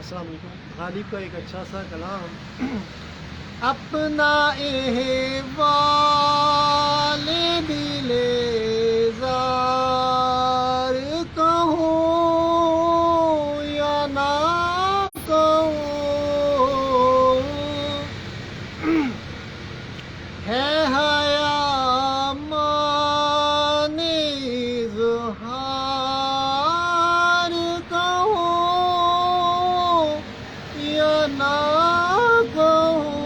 السلام علیکم. غالب کا ایک اچھا سا کلام اپنا احوال دل زار کہوں یا نہ کہوں، ہے حیا مان اظہار کہوں یا نہ کہوں،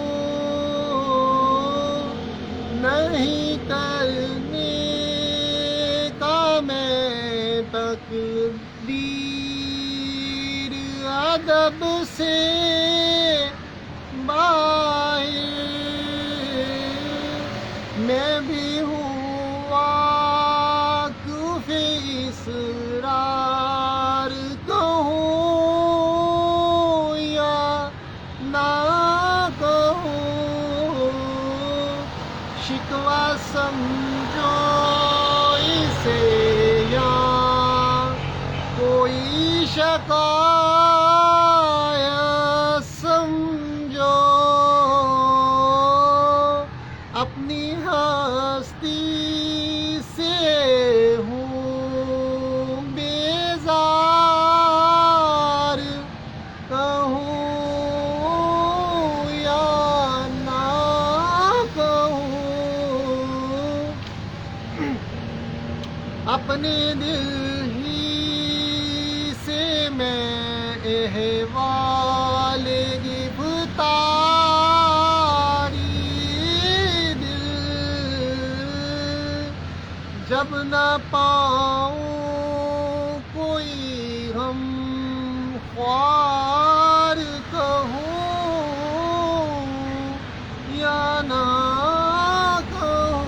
نہیں کرنے کا میں تقدیر ادب سے باہر، میں بھی ہوں واقف اسرار کہوں یا نہ کہوں، شکوہ سمجھو اسے یا کوئی شکایت سمجھو، اپنی ہستی سے ہوں بیزار کہوں یا نہ کہوں، اپنے دل ہی سے میں احوال گفتاری دل، جب نہ پاؤں کوئی ہم خوار کہوں یا نہ کہوں،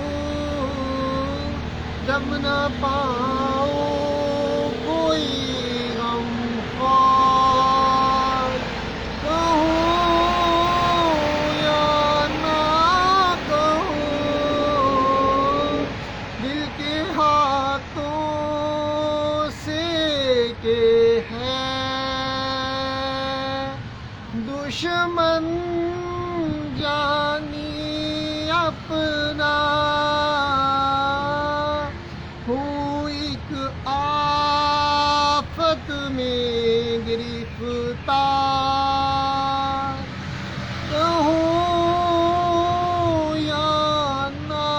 جب نہ پاؤں کوئی ہم خوار کہوں یا نہ کہوں، دل کے ہاتھوں سے کہ ہے دشمن جانی اپنا، ہوں ایک آفت میں گرفتار کہوں یا نہ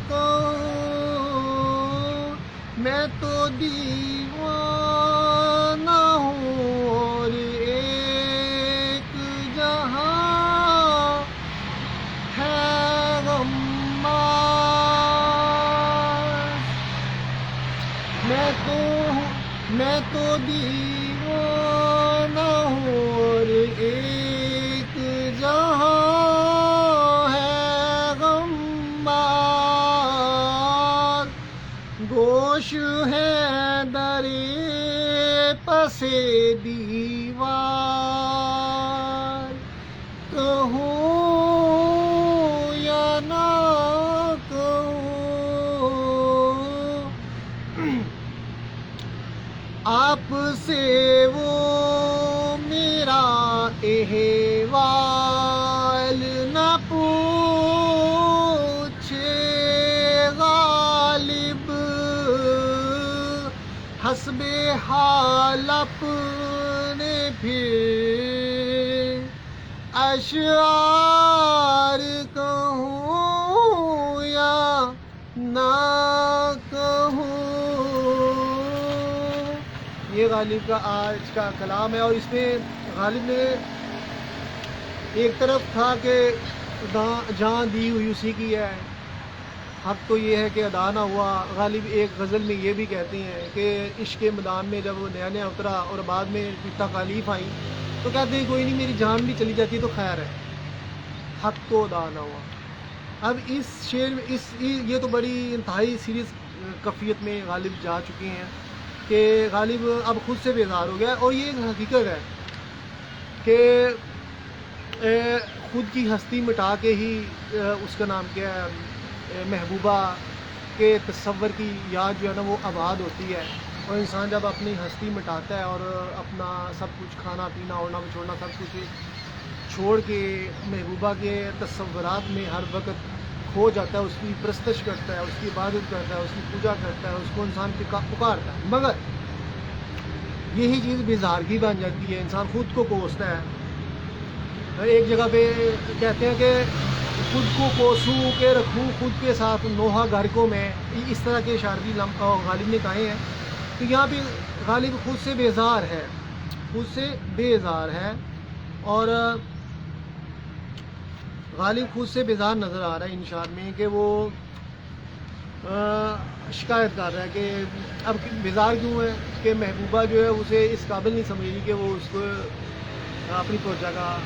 کہوں، میں تو دیوانہ ہوں اور ایک جہاں ہے غماز، میں تو دیوانہ ہوں اور ایک جہاں ہے غماز، گوش ہے درے پسے دیوار کہوں یا نہ کہوں، آپ سے وہ میرا احوال نہ پوچھے غالب، حسب حال اپنے پھر اشعار کہوں یا نہ کہوں۔ یہ غالب کا آج کا کلام ہے، اور اس میں غالب نے ایک طرف تھا کہ جہاں دی ہوئی اسی کی ہے، حق تو یہ ہے کہ ادا نہ ہوا۔ غالب ایک غزل میں یہ بھی کہتے ہیں کہ عشق کے میدان میں جب وہ نیا نیا اترا اور بعد میں تکالیف آئیں تو کہتے ہیں کوئی نہیں، میری جان بھی چلی جاتی تو خیر ہے، حق تو ادا نہ ہوا۔ اب اس شعر میں یہ تو بڑی انتہائی سیریس کیفیت میں غالب جا چکے ہیں کہ غالب اب خود سے بیزار ہو گیا، اور یہ ایک حقیقت ہے کہ خود کی ہستی مٹا کے ہی اس کا نام کیا ہے محبوبہ کے تصور کی یاد جو ہے نا وہ آباد ہوتی ہے۔ اور انسان جب اپنی ہستی مٹاتا ہے اور اپنا سب کچھ کھانا پینا اوڑھنا بچھوڑنا سب کچھ چھوڑ کے محبوبہ کے تصورات میں ہر وقت کھو جاتا ہے، اس کی پرستش کرتا ہے، اس کی عبادت کرتا ہے، اس کی پوجا کرتا ہے، اس کو انسان پکارتا ہے، مگر یہی چیز بیزارگی بن جاتی ہے، انسان خود کو کوستا ہے۔ ایک جگہ پہ کہتے ہیں کہ خود کو کوسوں کے رکھوں خود کے ساتھ نوحہ گھر کو میں، اس طرح کے اشارتی غالب نے کہے ہیں۔ تو یہاں پہ غالب خود سے بیزار ہے، خود سے بیزار ہے، اور غالب خود سے بیزار نظر آ رہا ہے ان شعر میں کہ وہ شکایت کر رہا ہے کہ اب بیزار کیوں ہے کہ محبوبہ جو ہے اسے اس قابل نہیں سمجھ رہی کہ وہ اس کو اپنی توجہ کا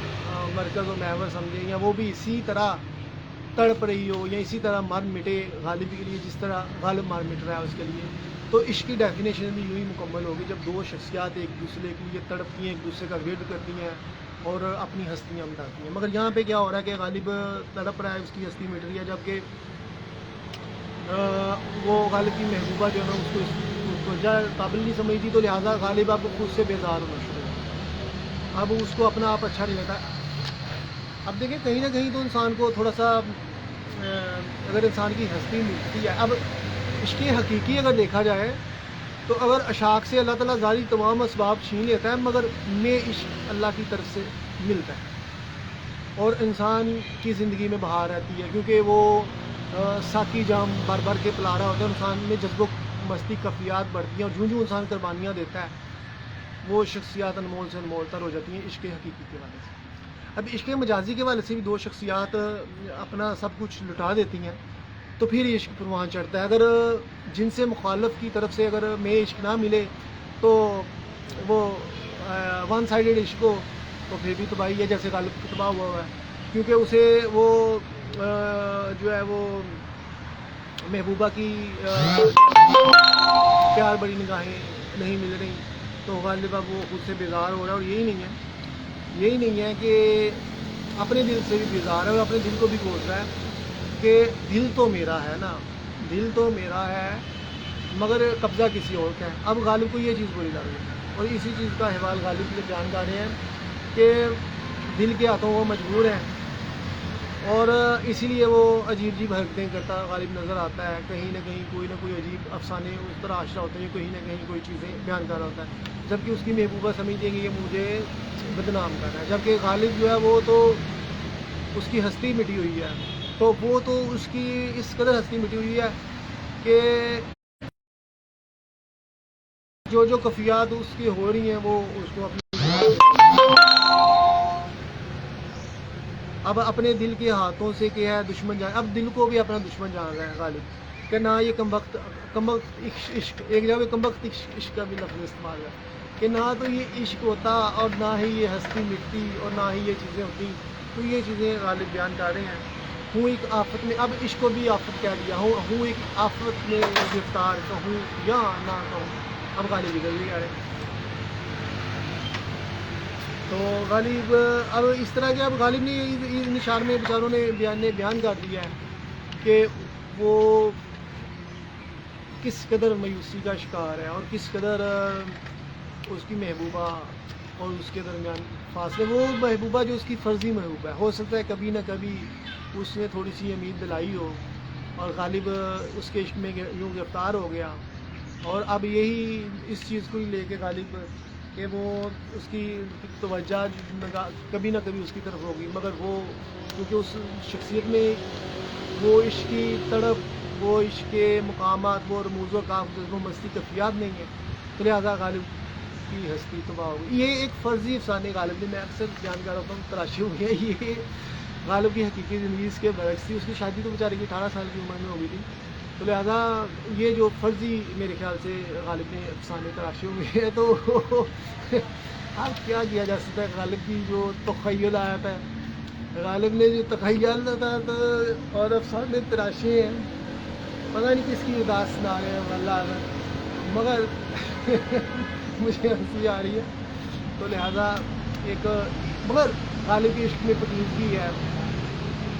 مرکز و محور سمجھے، یا وہ بھی اسی طرح تڑپ رہی ہو، یا اسی طرح مر مٹے غالب کے لیے جس طرح غالب مر مٹ رہا ہے اس کے لیے۔ تو عشق کی ڈیفینیشن بھی یوں ہی مکمل ہوگی جب دو شخصیات ایک دوسرے کے لیے تڑپتی ہیں، ایک دوسرے کا ورد کرتی ہیں اور اپنی ہستیاں مٹاتی ہیں۔ مگر یہاں پہ کیا ہو رہا ہے کہ غالب تڑپ رہا ہے، اس کی ہستی مٹ رہی ہے، جبکہ وہ غالب کی محبوبہ جو ہے نا اس کو توجہ قابل نہیں سمجھتی، تو لہٰذا غالب اب خود سے بیزار ہونا شروع ہو، اب اس کو اپنا آپ اچھا نہیں لگتا۔ اب دیکھیں کہیں نہ کہیں تو انسان کو تھوڑا سا اگر انسان کی ہستی ملتی ہے، اب عشق حقیقی اگر دیکھا جائے تو اگر اشاق سے اللہ تعالیٰ ظاہری تمام اسباب چھین لیتا ہے، مگر میں عشق اللہ کی طرف سے ملتا ہے اور انسان کی زندگی میں بہار رہتی ہے، کیونکہ وہ ساقی جام بھر بھر کے پلا رہا ہوتا ہے، انسان میں جذب و مستی کفیات بڑھتی ہیں، اور جوں جوں انسان قربانیاں دیتا ہے وہ شخصیات انمول سے انمول تر ہو جاتی ہیں عشق حقیقی کے حوالے سے۔ اب عشق مجازی کے حوالے سے بھی دو شخصیات اپنا سب کچھ لٹا دیتی ہیں تو پھر یہ عشق پروان چڑھتا ہے۔ اگر جن سے مخالف کی طرف سے اگر میں عشق نہ ملے تو وہ ون سائیڈڈ عشق ہو تو پھر بھی تباہی ہے، جیسے غالب کو تباہ ہوا ہے، کیونکہ اسے وہ جو ہے وہ محبوبہ کی پیار بڑی نگاہیں نہیں مل رہی، تو غالب اب وہ خود سے بیزار ہو رہا ہے۔ اور یہی نہیں ہے کہ اپنے دل سے بھی بیزار ہے اور اپنے دل کو بھی کوس رہا ہے کہ دل تو میرا ہے نا، دل تو میرا ہے مگر قبضہ کسی اور کا ہے۔ اب غالب کو یہ چیز بری لگ رہی ہے اور اسی چیز کا حوال غالب کے بیان کر رہے ہیں کہ دل کے ہاتھوں وہ مجبور ہے، اور اسی لیے وہ عجیب عجیب حرکتیں کرتا غالب نظر آتا ہے، کہیں نہ کہیں کوئی نہ کوئی عجیب افسانے اس طرح آشنا ہوتے ہیں، کہیں نہ کہیں کوئی چیزیں بیان کر رہا ہوتا ہے، جبکہ اس کی محبوبہ سمجھتی ہے کہ یہ مجھے بدنام کر رہا ہے، جبکہ غالب جو ہے وہ تو اس کی ہستی مٹی ہوئی ہے، تو وہ تو اس کی اس قدر ہستی مٹی ہوئی ہے کہ جو کفیات اس کی ہو رہی ہیں وہ اس کو اب اپنے دل کے ہاتھوں سے کیا ہے دشمن جان، اب دل کو بھی اپنا دشمن جان رہا ہے غالب کہ نہ یہ کم وقت عشق، ایک جگہ کم وقت عشق کا بھی لفظ استعمال ہے کہ نہ تو یہ عشق ہوتا اور نہ ہی یہ ہستی مٹتی اور نہ ہی یہ چیزیں ہوتی، تو یہ چیزیں غالب بیان کر رہے ہیں۔ ہوں ایک آفت میں، اب عشق کو بھی آفت کہہ دیا، ہوں ایک آفت میں گرفتار کہوں یا نہ کہوں، اب غالب نکل بھی آ رہے ہیں۔ تو غالب اب اس طرح کے اب غالب نے ان اشعار میں بیچاروں نے بیان کر دیا ہے کہ وہ کس قدر مایوسی کا شکار ہے اور کس قدر اس کی محبوبہ اور اس کے درمیان فاصلے، وہ محبوبہ جو اس کی فرضی محبوبہ ہے، ہو سکتا ہے کبھی نہ کبھی اس نے تھوڑی سی امید دلائی ہو اور غالب اس کے عشق میں یوں گرفتار ہو گیا، اور اب یہی اس چیز کو ہی لے کے غالب کہ وہ اس کی توجہ کبھی نہ کبھی اس کی طرف ہوگی، مگر وہ کیونکہ اس شخصیت میں وہ عشق کی تڑپ، وہ عشق کے مقامات، وہ رموز و کاف، جذب و مستی کفیات نہیں ہے، تو لہٰذا غالب کی ہستی تباہ ہوگی۔ یہ ایک فرضی افسانے غالب نے، میں اکثر بیان کر رہا ہوں تراشی ہو گیا، یہ غالب کی حقیقی زندگی اس کے برعکس تھی، اس کی شادی تو بیچارے کی 18 سال کی عمر میں ہو گئی تھی، تو لہٰذا یہ جو فرضی میرے خیال سے غالب نے افسانے تراشے ہوئے ہیں، تو اب کیا کیا جا سکتا ہے، غالب کی جو تخیل آیا تھا، غالب نے جو تخیل تھا تو اور افسانے تراشے ہیں، پتہ نہیں کس کی اداس نہ آئے واللہ، مگر مجھے ہنسی آ رہی ہے، تو لہٰذا ایک مگر غالب کی عشق میں پکیزگی ہے،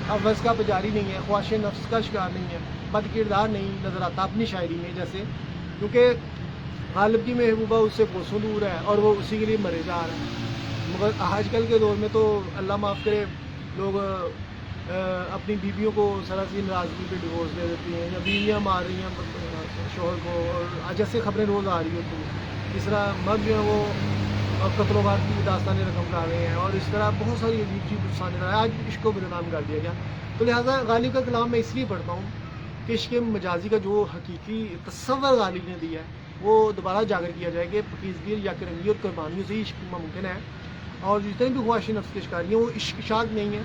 حوث کا پجاری نہیں ہے، خواہش نفس کا شکار نہیں ہے، بد کردار نہیں نظر آتا اپنی شاعری میں، جیسے کیونکہ غالب کی محبوبہ اس سے کوسوں دور ہے اور وہ اسی کے لیے مرے جا رہا ہے. مگر آج کل کے دور میں تو اللہ معاف کرے لوگ اپنی بیویوں کو سراسری ناراضگی پہ ڈیورس دے دیتی ہیں یا بیویاں مار رہی ہیں شوہر کو, اور جیسے خبریں روز آ رہی ہوتی ہیں اس طرح مرد جو ہیں وہ قتل و غارت کی داستانیں رقم کر رہے ہیں اور اس طرح بہت ساری عجیب چیز داستانیں آج عشق کو بدنام کر دیا گیا. تو لہٰذا غالب کا کلام میں اس لیے پڑھتا ہوں کہ عشق مجازی کا جو حقیقی تصور غالب نے دیا ہے وہ دوبارہ اجاگر کیا جائے کہ پاکیزگی یا کرنگی اور قربانیوں سے ہی عشق ممکن ہے, اور جتنے بھی خواہش نفس کے شکار ہیں وہ عشق نہیں ہیں.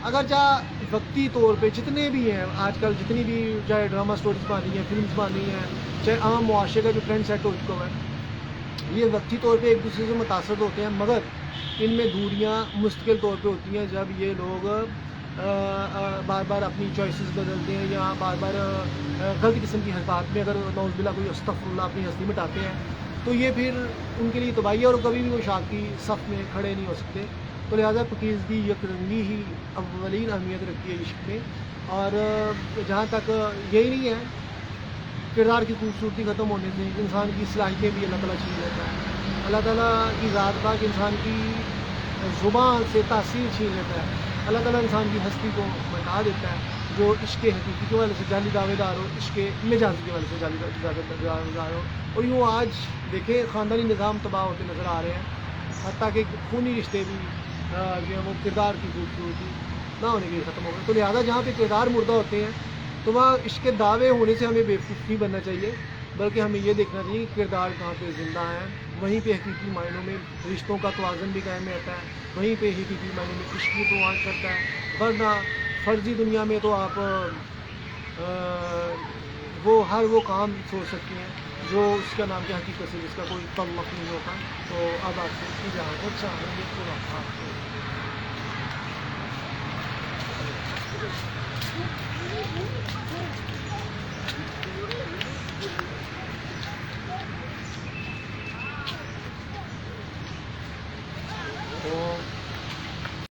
اگر چاہے وقتی طور پہ جتنے بھی ہیں آج کل جتنی بھی چاہے ڈرامہ سٹوریز بن رہی ہیں, فلمز بن رہی ہیں, چاہے عام معاشرے کا جو ٹرینڈ سیٹ ہو چکا ہے, یہ وقتی طور پہ ایک دوسرے سے متاثر ہوتے ہیں, مگر ان میں دوریاں مستقل طور پہ ہوتی ہیں جب یہ لوگ بار بار اپنی چوائسیز بدلتے ہیں یا بار بار غلط قسم کی حرکات میں اگر نعوذ باللہ کوئی استغفر اللہ اپنی ہستی مٹاتے ہیں تو یہ پھر ان کے لیے تباہی ہے اور کبھی بھی وہ شاخ کی صف میں کھڑے نہیں ہو سکتے. تو لہٰذا پاکیزگی یک رنگی ہی اولین اہمیت رکھتی ہے عشق میں, اور جہاں تک یہی نہیں ہے کردار کی خوبصورتی ختم ہونے سے انسان کی صلاحیتیں بھی اللہ تعالیٰ چھین لیتا ہے. اللہ تعالیٰ کی ذات پاک انسان کی زبان سے تاثیر چھین لیتا ہے. اللہ تعالیٰ انسان کی ہستی کو مٹا دیتا ہے جو عشق حقیقی کی وجہ سے جعلی دعوے دار ہو, عشق مجازی کی وجہ سے جعلی دعوے دار ہو. اور یوں آج دیکھیں خاندانی نظام تباہ ہوتے نظر آ رہے ہیں, حتیٰ کہ خونی رشتے بھی جو ہے وہ کردار کی خوبصورتی نہ ہونے کے لیے ختم ہو گئے. تو لہٰذا جہاں پہ کردار مردہ ہوتے ہیں تو وہاں عشق دعوے ہونے سے ہمیں بیوقوف نہیں بننا چاہیے, بلکہ ہمیں یہ دیکھنا چاہیے کہ کردار کہاں پہ زندہ ہیں, وہیں پہ حقیقی معنوں میں رشتوں کا توازن بھی قائم رہتا ہے, وہیں پہ حقیقی معنوں میں عشق بھی پروان کرتا ہے. ورنہ فرضی دنیا میں تو آپ وہ کام سوچ سکتے ہیں جو اس کا نام کیا حقیقت سے جس کا کوئی تعلق نہیں ہوتا. تو اب آپ سے اجازت چاہیں گے تو آپ